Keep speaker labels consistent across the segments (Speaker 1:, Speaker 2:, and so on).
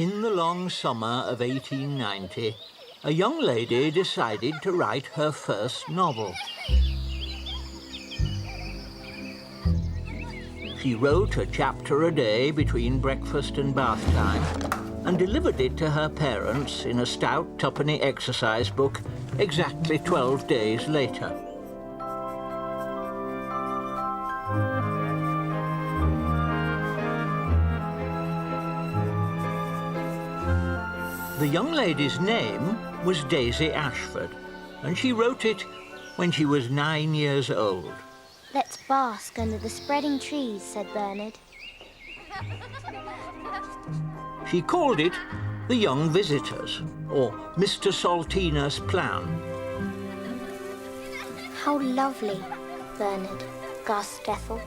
Speaker 1: In the long summer of 1890, a young lady decided to write her first novel. She wrote a chapter a day between breakfast and bath time and delivered it to her parents in a stout twopenny exercise book exactly 12 days later. The young lady's name was Daisy Ashford, and she wrote it when she was 9 years old.
Speaker 2: Let's bask under the spreading trees, said Bernard.
Speaker 1: She called it The Young Visitors, or Mr. Saltina's Plan.
Speaker 2: How lovely, Bernard, gasped Ethel.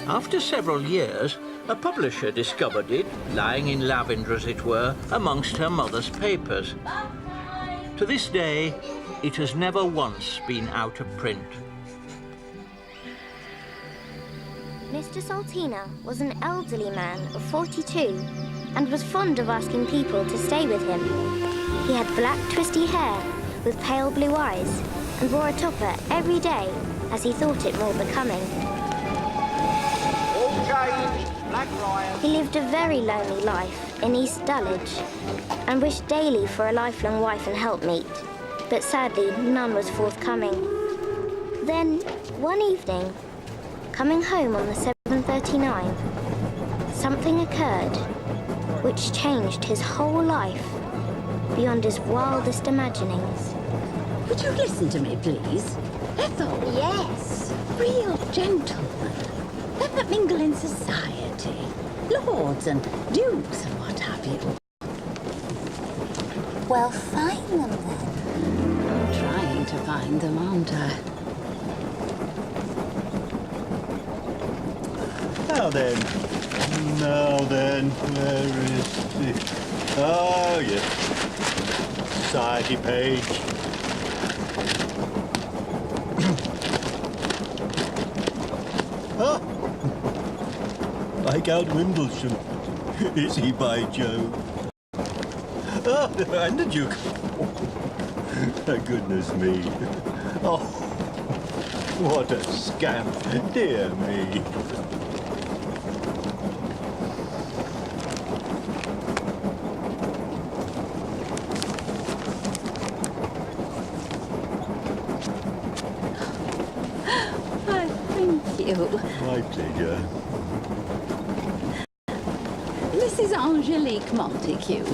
Speaker 1: After several years, a publisher discovered it, lying in lavender as it were, amongst her mother's papers. To this day, it has never once been out of print.
Speaker 2: Mr. Saltina was an elderly man of 42 and was fond of asking people to stay with him. He had black twisty hair with pale blue eyes and wore a topper every day as he thought it more becoming.
Speaker 3: All changed. Black Ryan.
Speaker 2: He lived a very lonely life in East Dulwich and wished daily for a lifelong wife and helpmeet, but sadly none was forthcoming. Then, one evening, coming home on the 739, something occurred which changed his whole life beyond his wildest imaginings.
Speaker 4: Would you listen to me, please? Ethel.
Speaker 2: Yes.
Speaker 4: Real gentlemen. Them that mingle in society. Lords and dukes and what have you.
Speaker 2: Well, find them then.
Speaker 4: I'm trying to find them, aren't I?
Speaker 5: Now then, where is it? Oh, yes. Society page. Ah! Viscount Windlesham. Is he, by Jove? Ah, and the Duke. Oh, goodness me. Oh, what a scamp. Dear me. My pleasure.
Speaker 4: Mrs. Angelique Montague.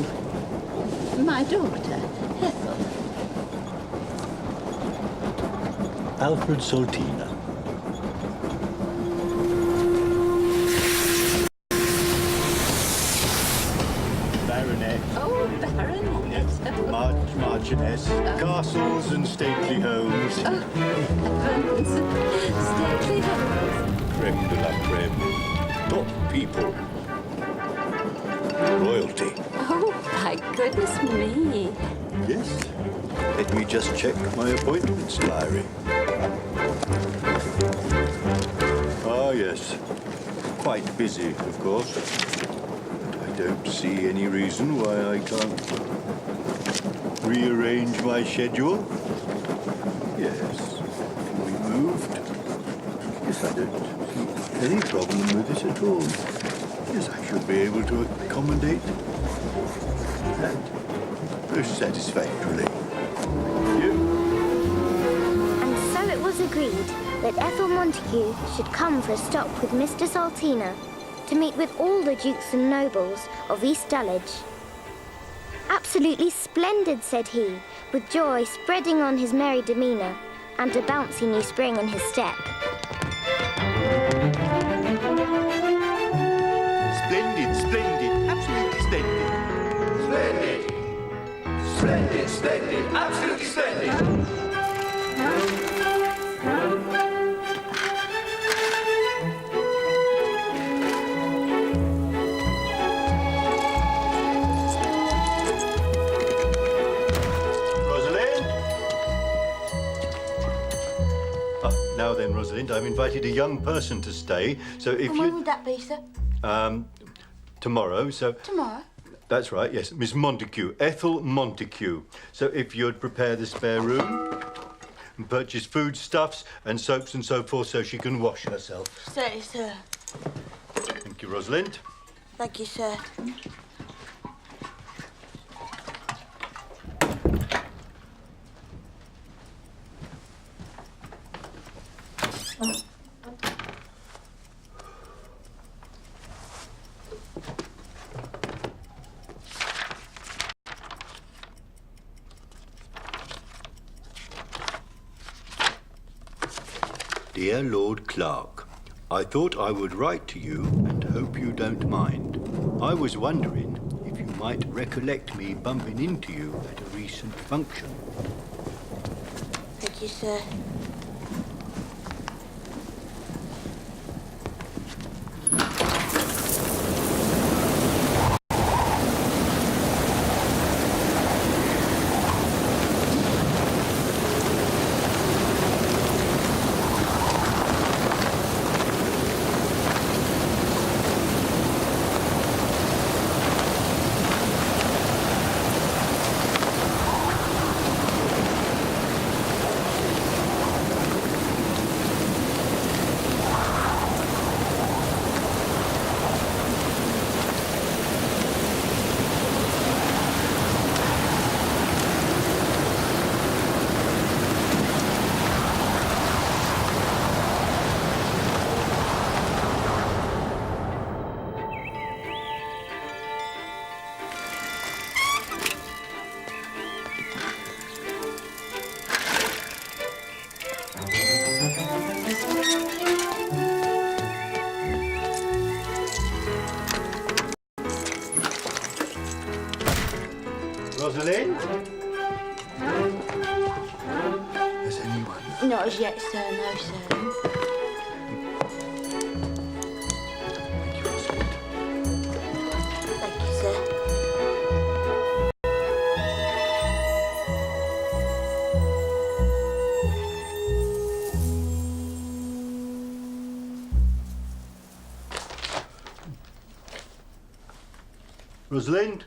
Speaker 4: My daughter, Ethel.
Speaker 5: Alfred Saltina. Baronet.
Speaker 4: Oh, Baronet.
Speaker 5: Yes. Marchioness. Castles and stately homes.
Speaker 4: Oh, heavens. Stately homes.
Speaker 5: Creme de la creme. Top people. Royalty.
Speaker 4: Oh, my goodness me.
Speaker 5: Yes. Let me just check my appointments diary. Ah, yes. Quite busy, of course. I don't see any reason why I can't rearrange my schedule. Yes. We moved. Yes, I don't see any problem with this at all. Yes, I should be able to accommodate that most satisfactorily. You?
Speaker 2: And so it was agreed that Ethel Montague should come for a stop with Mr. Saltina to meet with all the dukes and nobles of East Dulwich. Absolutely splendid, said he, with joy spreading on his merry demeanour and a bouncy new spring in his step.
Speaker 5: Splendid, splendid, absolutely splendid.
Speaker 6: Splendid. Splendid, splendid, absolutely splendid.
Speaker 5: Rosalind? Now then, Rosalind, I've invited a young person to stay, so if
Speaker 7: And when
Speaker 5: you...
Speaker 7: would that be, sir?
Speaker 5: tomorrow, so...
Speaker 7: Tomorrow?
Speaker 5: That's right, yes. Miss Montague, Ethel Montague. So if you'd prepare the spare room and purchase foodstuffs and soaps and so forth so she can wash herself.
Speaker 7: Certainly, sir.
Speaker 5: Thank you, Rosalind.
Speaker 7: Thank you, sir.
Speaker 5: Dear Lord Clark, I thought I would write to you and hope you don't mind. I was wondering if you might recollect me bumping into you at a recent function.
Speaker 7: Thank you, sir.
Speaker 5: Rosalind? Has anyone?
Speaker 7: Not as yet, sir. No, sir.
Speaker 5: Thank you, Rosalind.
Speaker 7: Thank you, sir.
Speaker 5: Rosalind?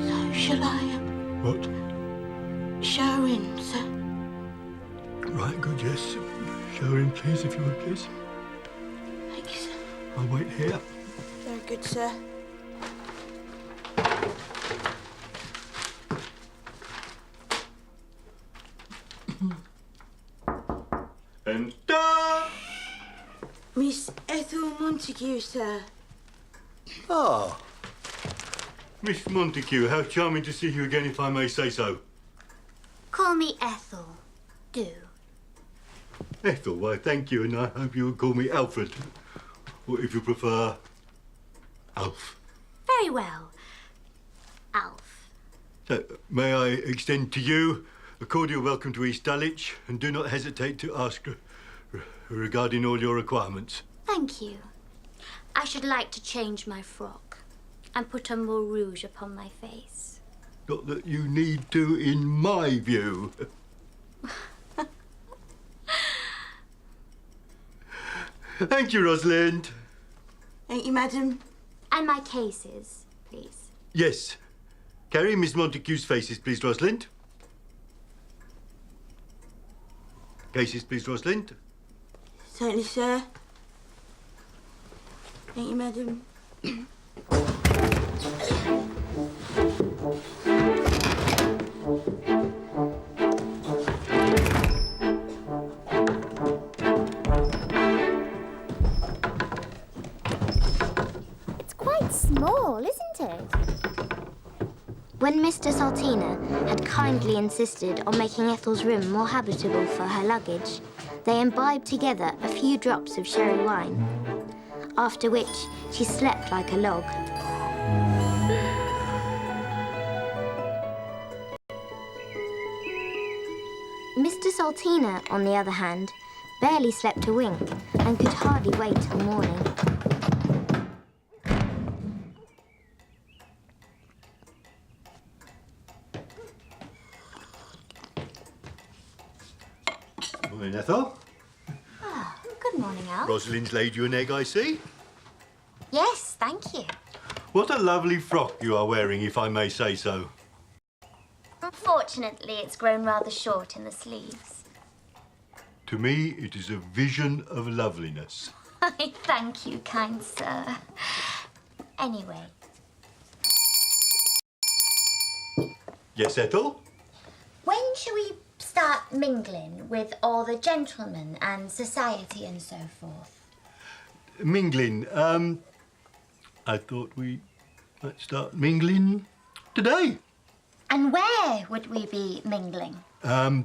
Speaker 7: So, shall I
Speaker 5: What?
Speaker 7: show in, sir?
Speaker 5: Right, good, yes. Show in, please, if you would, please.
Speaker 7: Thank you, sir.
Speaker 5: I'll wait here.
Speaker 7: Very good, sir.
Speaker 5: And da!
Speaker 7: Miss Ethel Montague, sir.
Speaker 5: Ah. Miss Montague, how charming to see you again, if I may say so.
Speaker 2: Call me Ethel. Do.
Speaker 5: Ethel, why, thank you, and I hope you will call me Alfred. Or if you prefer, Alf.
Speaker 2: Very well. Alf.
Speaker 5: So, may I extend to you a cordial welcome to East Dulwich, and do not hesitate to ask regarding all your requirements.
Speaker 2: Thank you. I should like to change my frock and put on more rouge upon my face.
Speaker 5: Not that you need to, in my view. Thank you, Rosalind.
Speaker 7: Thank you, madam.
Speaker 2: And my cases, please.
Speaker 5: Yes. Carry Miss Montague's faces, please, Rosalind. Cases, please, Rosalind.
Speaker 7: Certainly, sir. Thank you, madam.
Speaker 2: It's quite small, isn't it? When Mr. Saltina had kindly insisted on making Ethel's room more habitable for her luggage, they imbibed together a few drops of sherry wine, after which she slept like a log. Sister Saltina, on the other hand, barely slept a wink and could hardly wait till morning.
Speaker 5: Morning, Ethel.
Speaker 2: Good morning, Al.
Speaker 5: Rosalind's laid you an egg, I see.
Speaker 2: Yes, thank you.
Speaker 5: What a lovely frock you are wearing, if I may say so.
Speaker 2: Unfortunately, it's grown rather short in the sleeves.
Speaker 5: To me, it is a vision of loveliness.
Speaker 2: I thank you, kind sir. Anyway.
Speaker 5: Yes, Ethel?
Speaker 2: When shall we start mingling with all the gentlemen and society and so forth?
Speaker 5: Mingling. I thought we might start mingling today.
Speaker 2: And where would we be mingling?
Speaker 5: I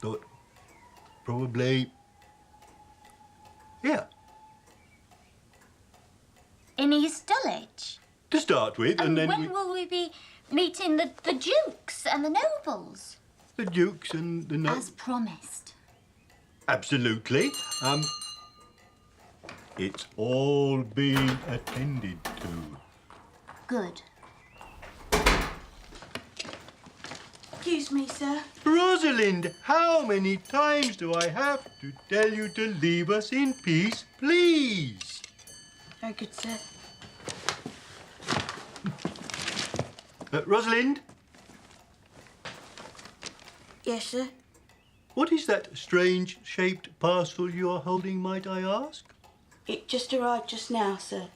Speaker 5: thought probably here.
Speaker 2: In East Dulwich?
Speaker 5: To start with, and then
Speaker 2: when will we be meeting the dukes and the nobles?
Speaker 5: the dukes and the
Speaker 2: As promised.
Speaker 5: Absolutely. It's all been attended to.
Speaker 2: Good.
Speaker 7: Excuse me, sir.
Speaker 5: Rosalind, how many times do I have to tell you to leave us in peace, please?
Speaker 7: Very good, sir.
Speaker 5: Rosalind,
Speaker 7: Yes, sir.
Speaker 5: what is that strange-shaped parcel you are holding, might I ask?
Speaker 7: It just arrived just now, sir.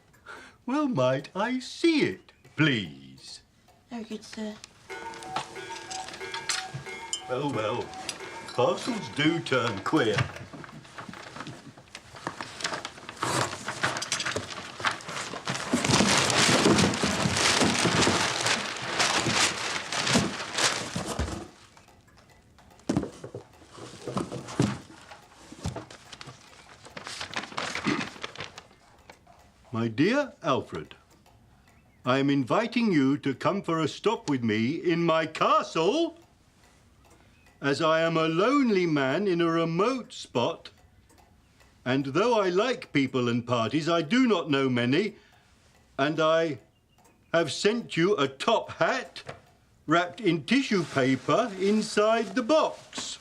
Speaker 5: Well, might I see it, please?
Speaker 7: Very good, sir.
Speaker 5: Well, well, parcels do turn queer. My dear Alfred, I am inviting you to come for a stop with me in my castle, as I am a lonely man in a remote spot, and though I like people and parties, I do not know many, and I have sent you a top hat wrapped in tissue paper inside the box.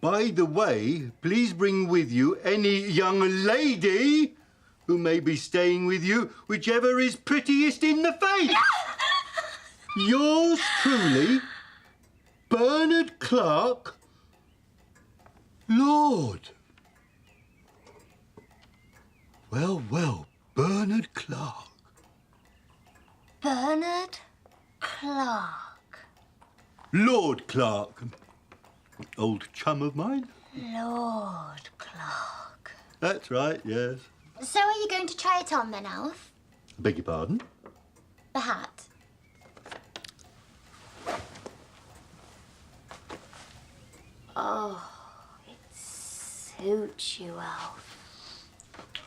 Speaker 5: By the way, please bring with you any young lady who may be staying with you, whichever is prettiest in the face. Yours truly, Bernard Clark, Lord. Well, well, Bernard Clark.
Speaker 2: Bernard Clark.
Speaker 5: Lord Clark. Old chum of mine?
Speaker 2: Lord Clark.
Speaker 5: That's right, yes.
Speaker 2: So are you going to try it on then, Alf?
Speaker 5: Beg your pardon?
Speaker 2: The hat? Oh, it suits you, Alf.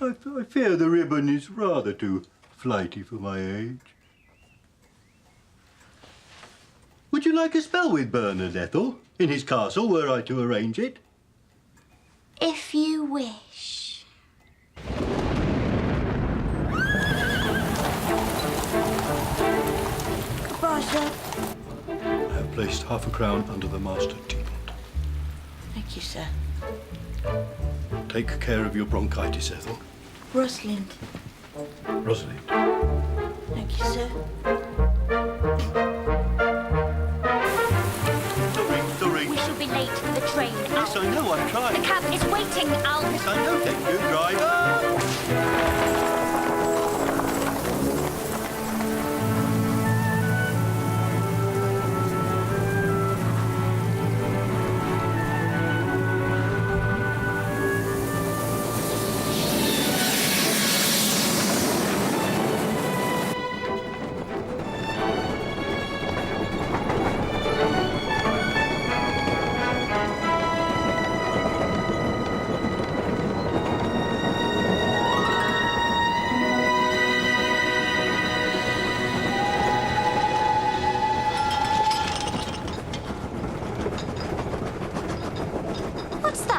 Speaker 5: I fear the ribbon is rather too flighty for my age. Would you like a spell with Bernard, Ethel, in his castle, were I to arrange it?
Speaker 2: If you wish.
Speaker 7: Goodbye, sir.
Speaker 5: I have placed half a crown under the master teapot.
Speaker 7: Thank you, sir.
Speaker 5: Take care of your bronchitis, Ethel.
Speaker 7: Rosalind.
Speaker 5: Rosalind.
Speaker 7: Thank you, sir.
Speaker 5: Sorry.
Speaker 2: We shall be late for the train,
Speaker 5: Yes,
Speaker 2: Alf.
Speaker 5: I know, I've tried.
Speaker 2: The cab is waiting, Alf.
Speaker 5: Yes, I know, thank you, driver.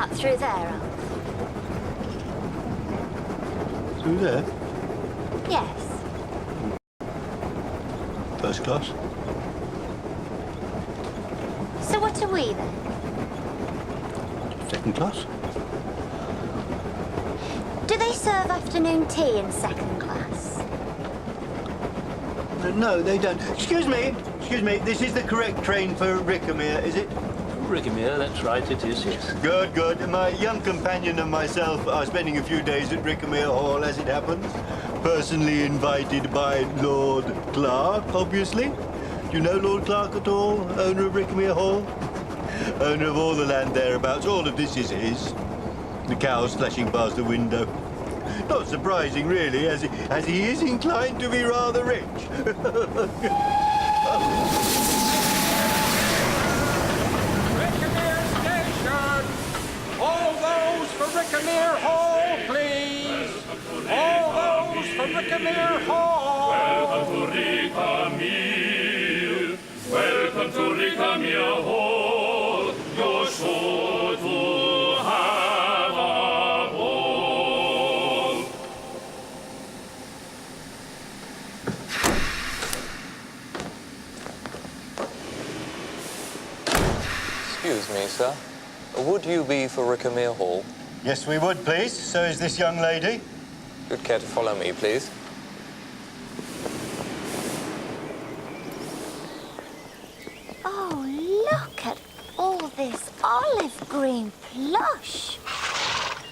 Speaker 2: Up through there, Alf?
Speaker 5: Through there?
Speaker 2: Yes.
Speaker 5: First class?
Speaker 2: So what are we then?
Speaker 5: Second class?
Speaker 2: Do they serve afternoon tea in second class?
Speaker 5: No, they don't. Excuse me. This is the correct train for Rickamere, is it?
Speaker 1: Rickamere, that's right, it is, yes.
Speaker 5: Good, good. My young companion and myself are spending a few days at Rickamere Hall, as it happens. Personally invited by Lord Clark, obviously. Do you know Lord Clark at all? Owner of Rickamere Hall? Owner of all the land thereabouts. All of this is his. The cows flashing past the window. Not surprising, really, as he is inclined to be rather rich.
Speaker 3: Rickamere Station! All those for Rickamere Hall, please! All those for Rickamere Hall!
Speaker 8: Welcome to Rickamere. Welcome to Rickamere Hall. You're sure to have a ball.
Speaker 9: Excuse me, sir. Would you be for Rickamere Hall?
Speaker 5: Yes, we would, please. So is this young lady.
Speaker 9: You'd care to follow me, please?
Speaker 2: Oh, look at all this olive green plush.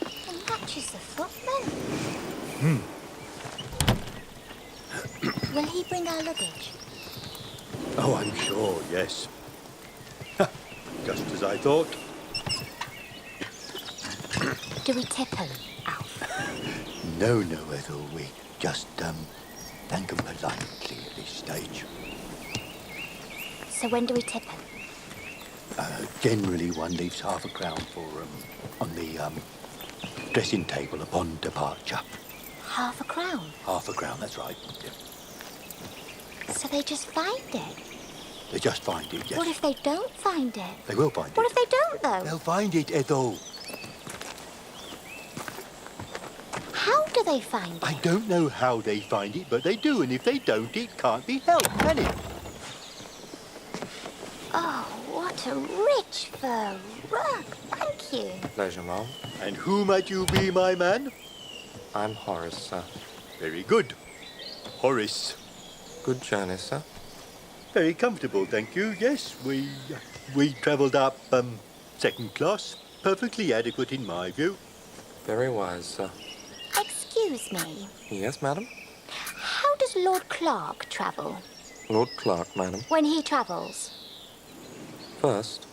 Speaker 2: It matches the footman. Will he bring our luggage?
Speaker 5: Oh, I'm sure, yes. Just as I thought.
Speaker 2: Do we tip him, Alf?
Speaker 5: No, Ethel. We just, thank him politely at this stage.
Speaker 2: So when do we tip him?
Speaker 5: Generally, one leaves half a crown for, on the, dressing table upon departure.
Speaker 2: Half a crown.
Speaker 5: Half a crown, that's right. Yeah.
Speaker 2: So they just find it.
Speaker 5: They just find it, yes.
Speaker 2: What if they don't find it?
Speaker 5: They will find
Speaker 2: What
Speaker 5: it.
Speaker 2: if they don't, though?
Speaker 5: They'll find it, Ethel.
Speaker 2: How do they find it?
Speaker 5: I don't know how they find it, but they do, and if they don't, it can't be helped, can it?
Speaker 2: Oh, what a rich fur rug. Thank you.
Speaker 9: Pleasure, ma'am.
Speaker 5: And who might you be, my man?
Speaker 9: I'm Horace, sir.
Speaker 5: Very good. Horace.
Speaker 9: Good journey, sir.
Speaker 5: Very comfortable, thank you. Yes, we travelled up, second class. Perfectly adequate in my view.
Speaker 9: Very wise, sir.
Speaker 2: Excuse me.
Speaker 9: Yes, madam?
Speaker 2: How does Lord Clark travel?
Speaker 9: Lord Clark, madam.
Speaker 2: When he travels?
Speaker 9: First,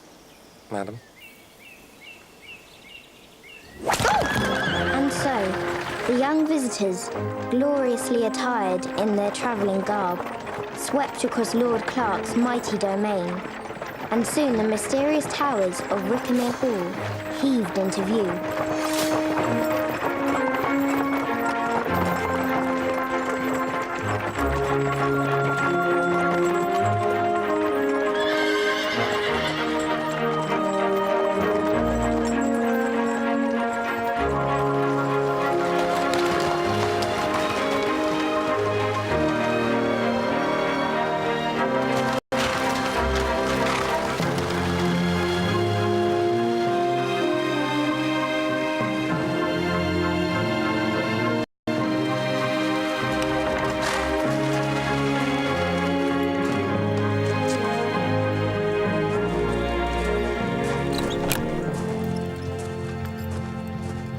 Speaker 9: madam.
Speaker 2: And so, the young visitors, gloriously attired in their travelling garb, swept across Lord Clark's mighty domain, and soon the mysterious towers of Rickamere Hall heaved into view.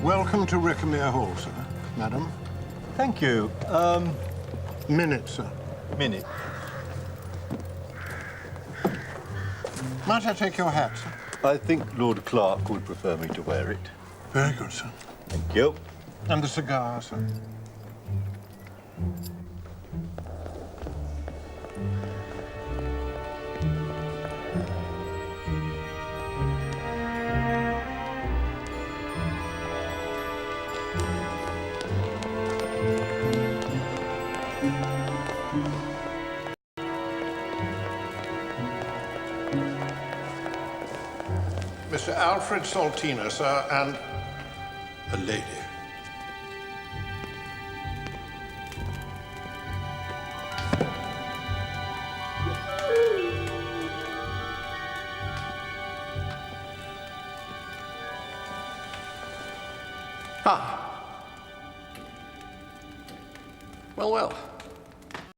Speaker 10: Welcome to Rickamere Hall, sir. Madam.
Speaker 5: Thank you.
Speaker 10: Minute, sir.
Speaker 5: Minute.
Speaker 10: Might I take your hat, sir?
Speaker 5: I think Lord Clark would prefer me to wear it.
Speaker 10: Very good, sir.
Speaker 5: Thank you.
Speaker 10: And the cigar, sir. Mr. Alfred Saltina, sir, and a lady.
Speaker 3: Ah. Well, well.